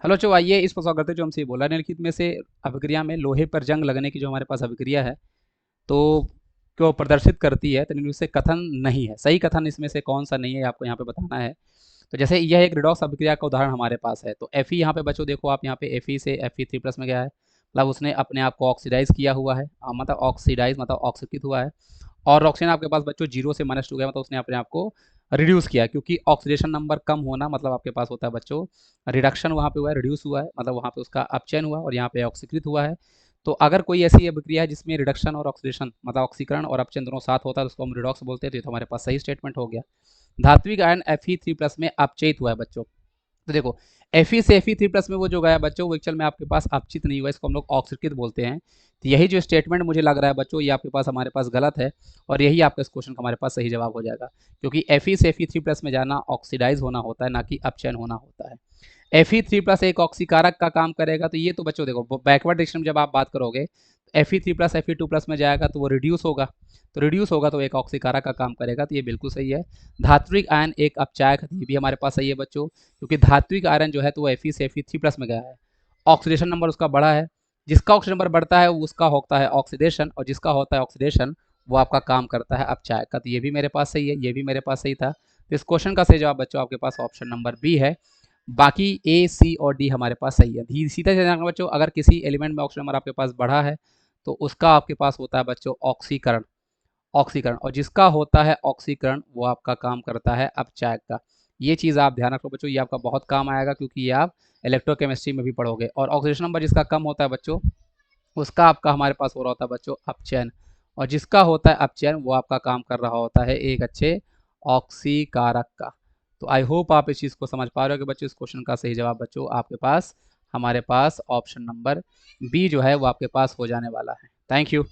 Hello बच्चों, आइए इस पर स्वागत करते हैं जो हमसे ये बोला निम्नलिखित में से अभिक्रिया में लोहे पर जंग लगने की जो हमारे पास अभिक्रिया है तो क्यों प्रदर्शित करती है, तो निम्न में से कथन नहीं है। सही कथन इसमें से कौन सा नहीं है आपको यहाँ पे बताना है। तो जैसे यह एक रिडॉक्स अभिक्रिया का उदाहरण हमारे पास है, तो Fe यहाँ पे बच्चों देखो आप यहाँ पे Fe से Fe3+ में गया है, मतलब उसने अपने आप को ऑक्सीडाइज किया हुआ है, मतलब ऑक्सीडाइज मतलब ऑक्सीकृत हुआ है। और ऑक्सीजन आपके पास बच्चों 0 से -2 गया, मतलब उसने अपने आप को रिड्यूस किया, क्योंकि ऑक्सीडेशन नंबर कम होना मतलब आपके पास होता है बच्चों रिडक्शन, वहाँ पे हुआ है, रिड्यूस हुआ है, मतलब वहाँ पे उसका अपचयन हुआ और यहाँ पे ऑक्सीकृत हुआ है। तो अगर कोई ऐसी अभिक्रिया है जिसमें रिडक्शन और ऑक्सीडेशन मतलब ऑक्सीकरण और अपचयन दोनों साथ होता है तो उसको हम रिडॉक्स बोलते हैं। तो ये तो हमारे पास सही स्टेटमेंट हो गया। धात्विक आयन Fe3+ में अपचयित हुआ है बच्चों। तो देखो Fe से Fe3+ में वो जो गया बच्चों वो एक्चुअल में आपके पास अपचित नहीं हुआ, इसको हम लोग ऑक्सीकृत बोलते हैं। तो यही जो स्टेटमेंट मुझे लग रहा है बच्चों ये आपके पास हमारे पास गलत है, और यही आपका इस क्वेश्चन का हमारे पास सही जवाब हो जाएगा, क्योंकि Fe से Fe3+ में जाना ऑक्सीडाइज होना होता है, ना कि अपचयन होना होता है। Fe3+ एक ऑक्सीकारक का काम करेगा, तो ये तो बच्चों देखो बैकवर्ड डायरेक्शन में जब आप बात करोगे Fe3+ Fe2+ में जाएगा तो वो रिड्यूस होगा, तो रिड्यूस होगा तो एक ऑक्सीकारक का काम करेगा, तो ये बिल्कुल सही है। धात्विक आयन एक अपचायक, ये भी हमारे पास सही है बच्चों, क्योंकि धात्विक आयरन जो है तो वो Fe से Fe3+ में गया है, ऑक्सीडेशन नंबर उसका बढ़ा है। जिसका ऑक्सीजन नंबर बढ़ता है उसका होता है ऑक्सीडेशन, और जिसका होता है ऑक्सीडेशन वो आपका काम करता है अपचायक का। तो ये भी मेरे पास सही है, ये भी मेरे पास सही था। तो इस क्वेश्चन का सही जवाब बच्चों आपके पास ऑप्शन नंबर बी है। बाकी ए सी और डी हमारे पास सही है। सीधा जाना बच्चों, अगर किसी एलिमेंट में ऑक्सीजन नंबर आपके पास बढ़ा है तो उसका आपके पास होता है बच्चों ऑक्सीकरण, ऑक्सीकरण, और जिसका होता है ऑक्सीकरण वो आपका काम करता है अपचायक का। ये चीज़ आप ध्यान रखो बच्चों, ये आपका बहुत काम आएगा, क्योंकि ये आप इलेक्ट्रोकेमिस्ट्री में भी पढ़ोगे। और ऑक्सीडेशन नंबर जिसका कम होता है बच्चों उसका आपका हमारे पास हो रहा होता है बच्चों अपचयन, और जिसका होता है अपचयन वो आपका काम कर रहा होता है एक अच्छे ऑक्सीकारक का। तो आई होप आप इस चीज़ को समझ पा रहे हो कि बच्चों इस क्वेश्चन का सही जवाब बच्चों आपके पास हमारे पास ऑप्शन नंबर बी जो है वो आपके पास हो जाने वाला है। Thank you.